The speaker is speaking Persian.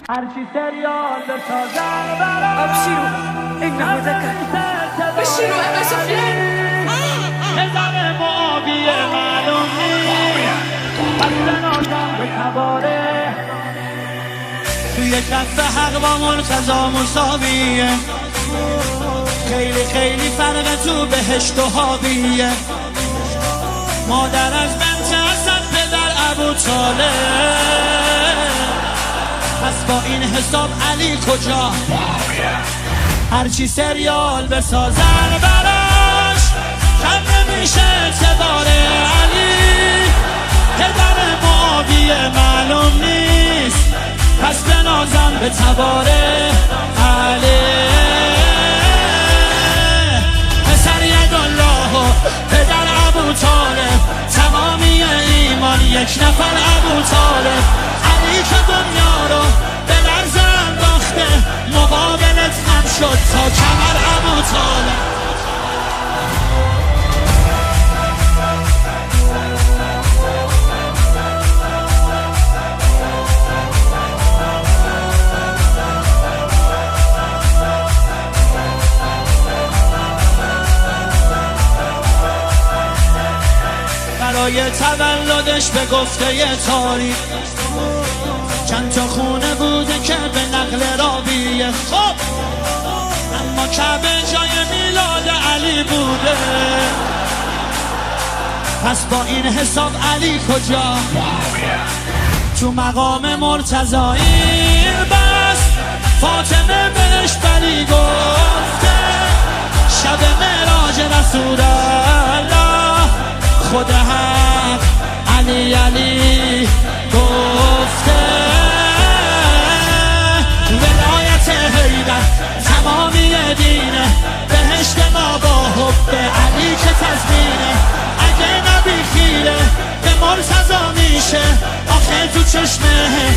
هرچی سریال بسازن برام أبشروا إنه ذكر بشروا أبا سفيان نظر معاویه معلوم نیست پس بنازم به تباره توی کف حق با مرتضا مساویه خیلی خیلی فرق تو بهشت و حاویه مادر از بنت اسد پدر ابو طالب پس با این حساب علی کجا هرچی سریال بسازن براش کم نمیشه اعتبار علی پدر معاویه معلوم نیست پس بنازم به تبار علی پسر یدالله و پدر ابو طالب تمامی ایمان یک نفر ابو طالب علی که دنیا رو به لرز انداخته مقابلت هم شد تا کمر ابو طالب برای تولدش به گفته ی تاریخ چند تا خونه بوده که به نقل راویه خب اما کعبه جای میلاد علی بوده پس با این حساب علی کجا تو مقام مرتضی این بس فاطمه بهش بلی گفته شب معراج رسول الله خود حق علی علی گفته ولایت حیدر تمامی دینه بهشت ما با حب علی که تضمینه اگه نبی خیره به مرتضی میشه آخه تو چشمه